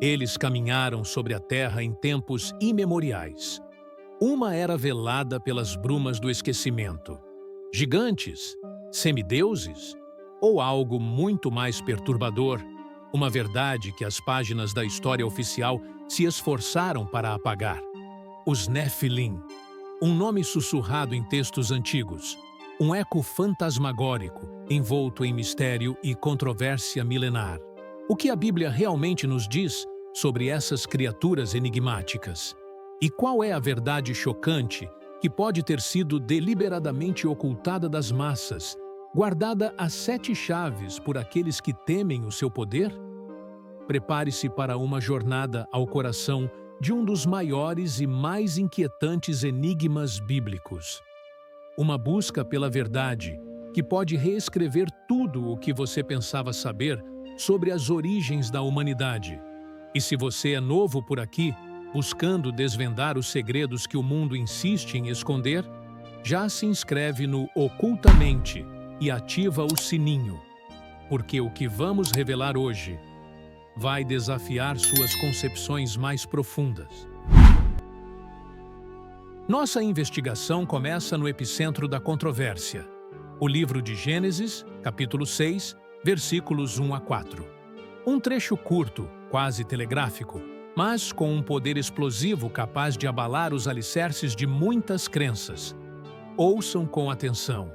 Eles caminharam sobre a terra em tempos imemoriais. Uma era velada pelas brumas do esquecimento. Gigantes? Semideuses? Ou algo muito mais perturbador, uma verdade que as páginas da história oficial se esforçaram para apagar? Os Nefilim, um nome sussurrado em textos antigos, um eco fantasmagórico, envolto em mistério e controvérsia milenar. O que a Bíblia realmente nos diz sobre essas criaturas enigmáticas? E qual é a verdade chocante que pode ter sido deliberadamente ocultada das massas, guardada a 7 chaves por aqueles que temem o seu poder? Prepare-se para uma jornada ao coração de um dos maiores e mais inquietantes enigmas bíblicos. Uma busca pela verdade que pode reescrever tudo o que você pensava saber sobre as origens da humanidade. E se você é novo por aqui, buscando desvendar os segredos que o mundo insiste em esconder, já se inscreve no Ocultamente e ativa o sininho, porque o que vamos revelar hoje vai desafiar suas concepções mais profundas. Nossa investigação começa no epicentro da controvérsia, o livro de Gênesis, capítulo 6, versículos 1 a 4. Um trecho curto, quase telegráfico, mas com um poder explosivo capaz de abalar os alicerces de muitas crenças. Ouçam com atenção.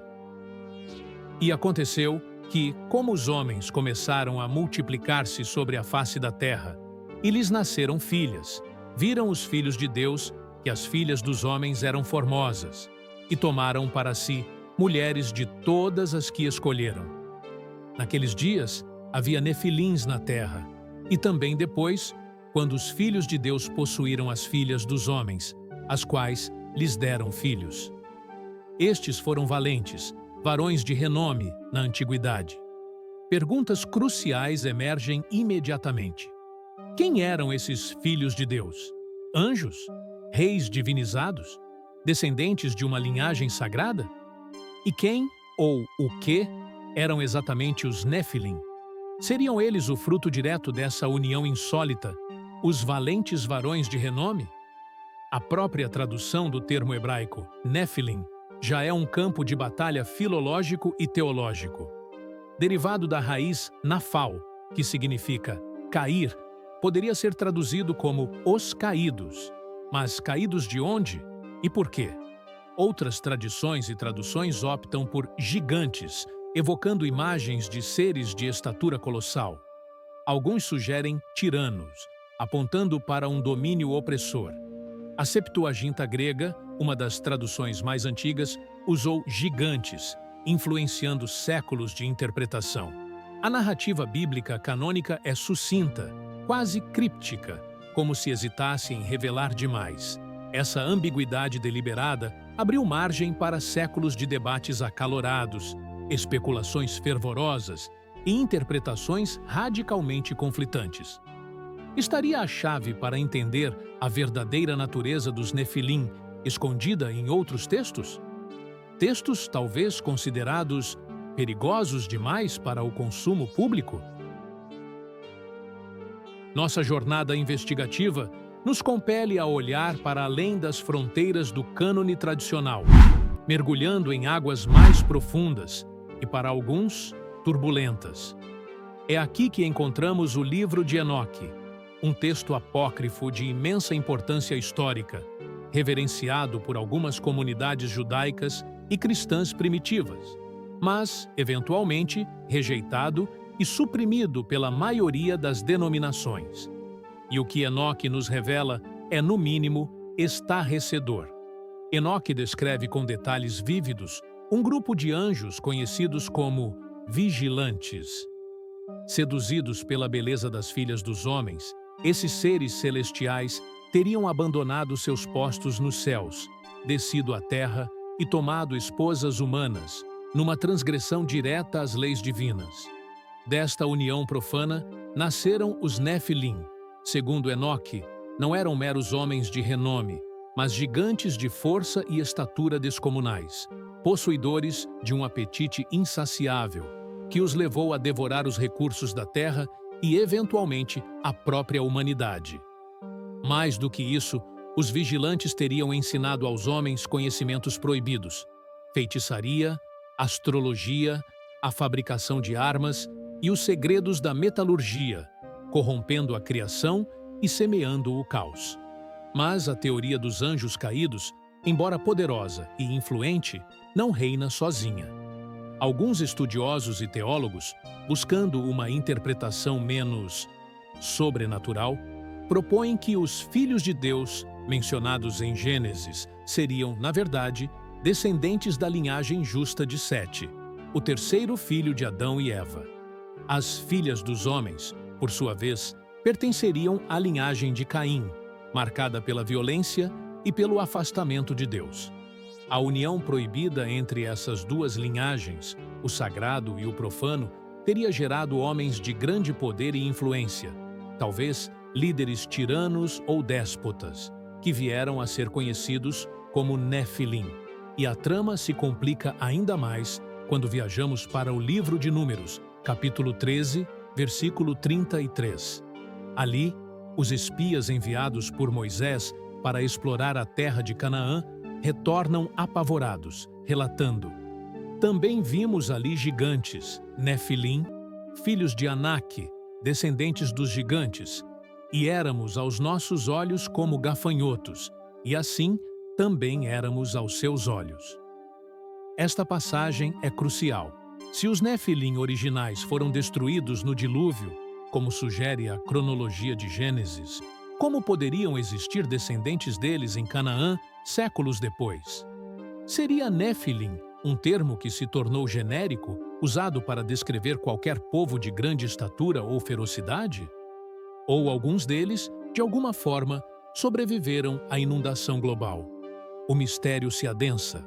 E aconteceu que, como os homens começaram a multiplicar-se sobre a face da terra, e lhes nasceram filhas, viram os filhos de Deus que as filhas dos homens eram formosas, e tomaram para si mulheres de todas as que escolheram. Naqueles dias havia nefilins na terra, e também depois, quando os filhos de Deus possuíram as filhas dos homens, as quais lhes deram filhos. Estes foram valentes, varões de renome na antiguidade. Perguntas cruciais emergem imediatamente. Quem eram esses filhos de Deus? Anjos? Reis divinizados? Descendentes de uma linhagem sagrada? E quem, ou o que, eram exatamente os Nefilim? Seriam eles o fruto direto dessa união insólita, os valentes varões de renome? A própria tradução do termo hebraico, Nefilim, já é um campo de batalha filológico e teológico. Derivado da raiz nafal, que significa cair, poderia ser traduzido como os caídos. Mas caídos de onde e por quê? Outras tradições e traduções optam por gigantes, evocando imagens de seres de estatura colossal. Alguns sugerem tiranos, apontando para um domínio opressor. A Septuaginta grega, uma das traduções mais antigas, usou gigantes, influenciando séculos de interpretação. A narrativa bíblica canônica é sucinta, quase críptica, como se hesitasse em revelar demais. Essa ambiguidade deliberada abriu margem para séculos de debates acalorados, especulações fervorosas e interpretações radicalmente conflitantes. Estaria a chave para entender a verdadeira natureza dos Nefilim escondida em outros textos? Textos talvez considerados perigosos demais para o consumo público? Nossa jornada investigativa nos compele a olhar para além das fronteiras do cânone tradicional, mergulhando em águas mais profundas e, para alguns, turbulentas. É aqui que encontramos o livro de Enoque, um texto apócrifo de imensa importância histórica, reverenciado por algumas comunidades judaicas e cristãs primitivas, mas, eventualmente, rejeitado e suprimido pela maioria das denominações. E o que Enoque nos revela é, no mínimo, estarrecedor. Enoque descreve com detalhes vívidos um grupo de anjos conhecidos como vigilantes. Seduzidos pela beleza das filhas dos homens, esses seres celestiais teriam abandonado seus postos nos céus, descido à terra e tomado esposas humanas, numa transgressão direta às leis divinas. Desta união profana, nasceram os Nefilim. Segundo Enoque, não eram meros homens de renome, mas gigantes de força e estatura descomunais, possuidores de um apetite insaciável, que os levou a devorar os recursos da terra e, eventualmente, a própria humanidade. Mais do que isso, os vigilantes teriam ensinado aos homens conhecimentos proibidos: feitiçaria, astrologia, a fabricação de armas e os segredos da metalurgia, corrompendo a criação e semeando o caos. Mas a teoria dos anjos caídos, embora poderosa e influente, não reina sozinha. Alguns estudiosos e teólogos, buscando uma interpretação menos sobrenatural, propõem que os filhos de Deus, mencionados em Gênesis, seriam, na verdade, descendentes da linhagem justa de Sete, o terceiro filho de Adão e Eva. As filhas dos homens, por sua vez, pertenceriam à linhagem de Caim, marcada pela violência e pelo afastamento de Deus. A união proibida entre essas duas linhagens, o sagrado e o profano, teria gerado homens de grande poder e influência, talvez líderes tiranos ou déspotas, que vieram a ser conhecidos como Nefilim. E a trama se complica ainda mais quando viajamos para o livro de Números, capítulo 13, versículo 33. Ali, os espias enviados por Moisés para explorar a terra de Canaã retornam apavorados, relatando: também vimos ali gigantes, Nefilim, filhos de Anak, descendentes dos gigantes, e éramos aos nossos olhos como gafanhotos, e assim também éramos aos seus olhos. Esta passagem é crucial. Se os Nefilim originais foram destruídos no dilúvio, como sugere a cronologia de Gênesis, como poderiam existir descendentes deles em Canaã séculos depois? Seria Nefilim um termo que se tornou genérico, usado para descrever qualquer povo de grande estatura ou ferocidade? Ou alguns deles, de alguma forma, sobreviveram à inundação global? O mistério se adensa.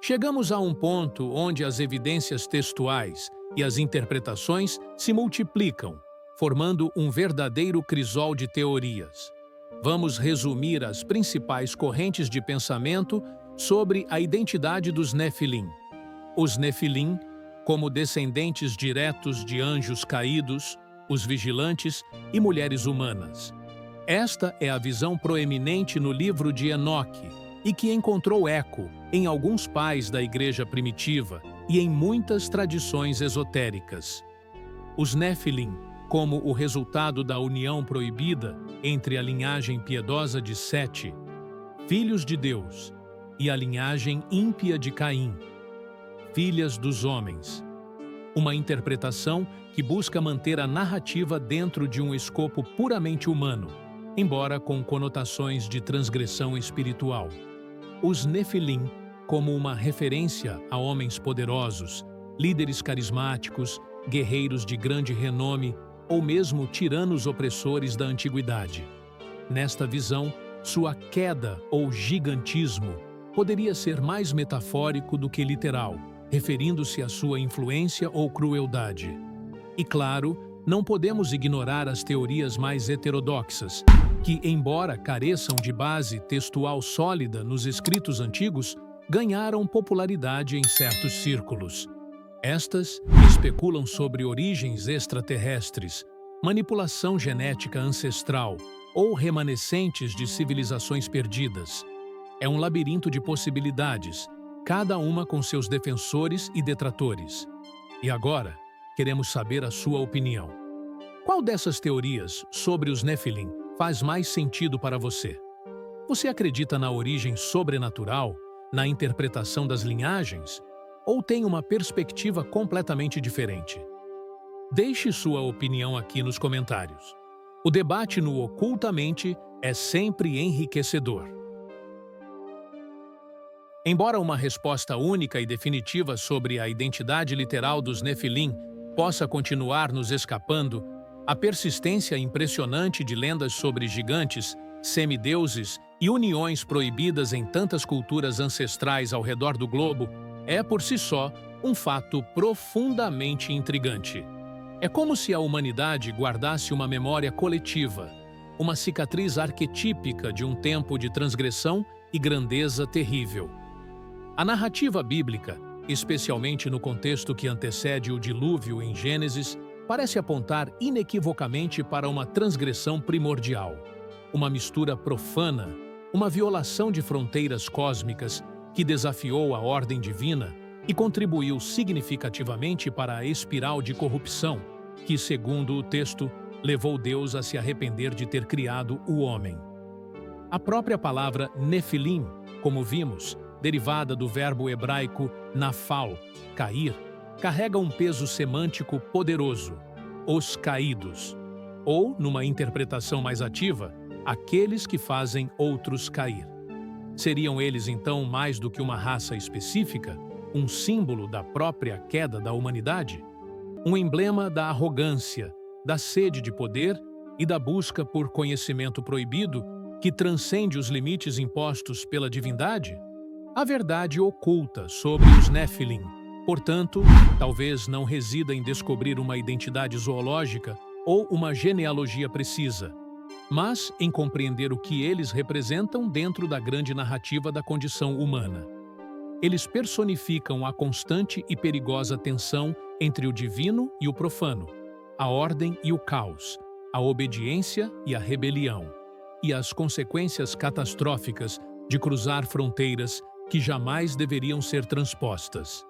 Chegamos a um ponto onde as evidências textuais e as interpretações se multiplicam, formando um verdadeiro crisol de teorias. Vamos resumir as principais correntes de pensamento sobre a identidade dos Nefilim. Os Nefilim, como descendentes diretos de anjos caídos, os vigilantes e mulheres humanas. Esta é a visão proeminente no livro de Enoque e que encontrou eco em alguns pais da igreja primitiva e em muitas tradições esotéricas. Os Nefilim, como o resultado da união proibida entre a linhagem piedosa de Sete, filhos de Deus, e a linhagem ímpia de Caim, filhas dos homens. Uma interpretação que busca manter a narrativa dentro de um escopo puramente humano, embora com conotações de transgressão espiritual. Os Nefilim, como uma referência a homens poderosos, líderes carismáticos, guerreiros de grande renome ou mesmo tiranos opressores da antiguidade. Nesta visão, sua queda ou gigantismo poderia ser mais metafórico do que literal, referindo-se à sua influência ou crueldade. E claro, não podemos ignorar as teorias mais heterodoxas, que, embora careçam de base textual sólida nos escritos antigos, ganharam popularidade em certos círculos. Estas especulam sobre origens extraterrestres, manipulação genética ancestral ou remanescentes de civilizações perdidas. É um labirinto de possibilidades, cada uma com seus defensores e detratores. E agora, queremos saber a sua opinião. Qual dessas teorias sobre os Nefilim faz mais sentido para você? Você acredita na origem sobrenatural, na interpretação das linhagens, ou tem uma perspectiva completamente diferente? Deixe sua opinião aqui nos comentários. O debate no Ocultamente é sempre enriquecedor. Embora uma resposta única e definitiva sobre a identidade literal dos Nefilim possa continuar nos escapando, a persistência impressionante de lendas sobre gigantes, semideuses e uniões proibidas em tantas culturas ancestrais ao redor do globo é, por si só, um fato profundamente intrigante. É como se a humanidade guardasse uma memória coletiva, uma cicatriz arquetípica de um tempo de transgressão e grandeza terrível. A narrativa bíblica, especialmente no contexto que antecede o dilúvio em Gênesis, parece apontar inequivocamente para uma transgressão primordial, uma mistura profana, uma violação de fronteiras cósmicas que desafiou a ordem divina e contribuiu significativamente para a espiral de corrupção que, segundo o texto, levou Deus a se arrepender de ter criado o homem. A própria palavra Nefilim, como vimos, derivada do verbo hebraico nafal, cair, carrega um peso semântico poderoso, os caídos, ou, numa interpretação mais ativa, aqueles que fazem outros cair. Seriam eles, então, mais do que uma raça específica, um símbolo da própria queda da humanidade? Um emblema da arrogância, da sede de poder e da busca por conhecimento proibido que transcende os limites impostos pela divindade? A verdade oculta sobre os Nefilim, portanto, talvez não resida em descobrir uma identidade zoológica ou uma genealogia precisa, mas em compreender o que eles representam dentro da grande narrativa da condição humana. Eles personificam a constante e perigosa tensão entre o divino e o profano, a ordem e o caos, a obediência e a rebelião, e as consequências catastróficas de cruzar fronteiras que jamais deveriam ser transpostas.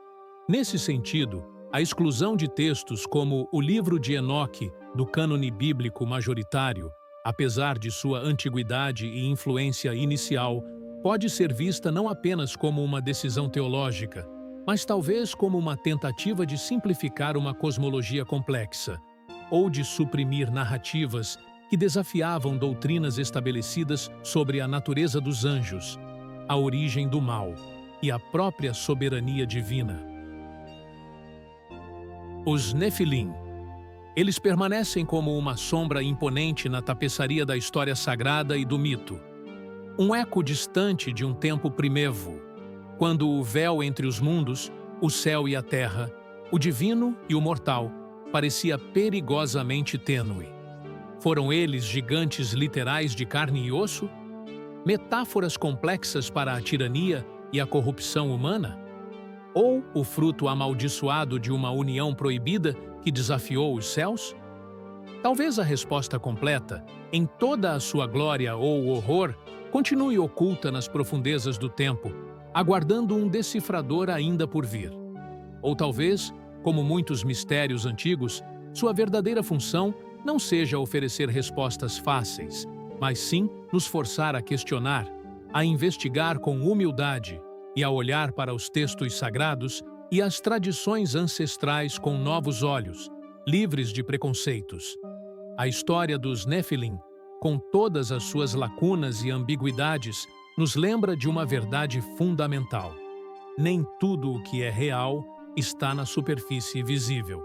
Nesse sentido, a exclusão de textos como o livro de Enoque do cânone bíblico majoritário, apesar de sua antiguidade e influência inicial, pode ser vista não apenas como uma decisão teológica, mas talvez como uma tentativa de simplificar uma cosmologia complexa, ou de suprimir narrativas que desafiavam doutrinas estabelecidas sobre a natureza dos anjos, a origem do mal e a própria soberania divina. Os Nefilim. Eles permanecem como uma sombra imponente na tapeçaria da história sagrada e do mito. Um eco distante de um tempo primevo, quando o véu entre os mundos, o céu e a terra, o divino e o mortal, parecia perigosamente tênue. Foram eles gigantes literais de carne e osso? Metáforas complexas para a tirania e a corrupção humana? Ou o fruto amaldiçoado de uma união proibida que desafiou os céus? Talvez a resposta completa, em toda a sua glória ou horror, continue oculta nas profundezas do tempo, aguardando um decifrador ainda por vir. Ou talvez, como muitos mistérios antigos, sua verdadeira função não seja oferecer respostas fáceis, mas sim nos forçar a questionar, a investigar com humildade e a olhar para os textos sagrados e as tradições ancestrais com novos olhos, livres de preconceitos. A história dos Nefilim, com todas as suas lacunas e ambiguidades, nos lembra de uma verdade fundamental. Nem tudo o que é real está na superfície visível.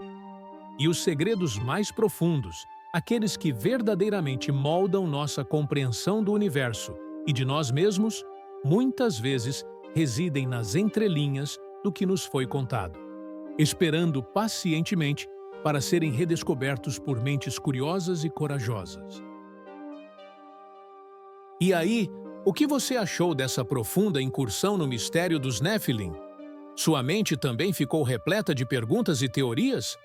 E os segredos mais profundos, aqueles que verdadeiramente moldam nossa compreensão do universo e de nós mesmos, muitas vezes residem nas entrelinhas do que nos foi contado, esperando pacientemente para serem redescobertos por mentes curiosas e corajosas. E aí, o que você achou dessa profunda incursão no mistério dos Nefilim? Sua mente também ficou repleta de perguntas e teorias?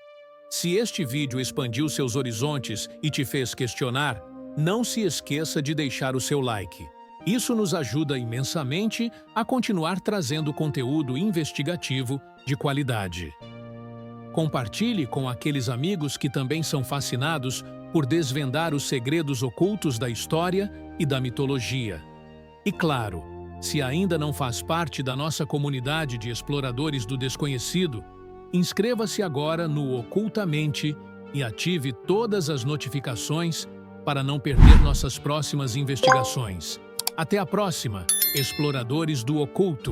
Se este vídeo expandiu seus horizontes e te fez questionar, não se esqueça de deixar o seu like. Isso nos ajuda imensamente a continuar trazendo conteúdo investigativo de qualidade. Compartilhe com aqueles amigos que também são fascinados por desvendar os segredos ocultos da história e da mitologia. E claro, se ainda não faz parte da nossa comunidade de exploradores do desconhecido, inscreva-se agora no Ocultamente e ative todas as notificações para não perder nossas próximas investigações. Até a próxima, exploradores do oculto!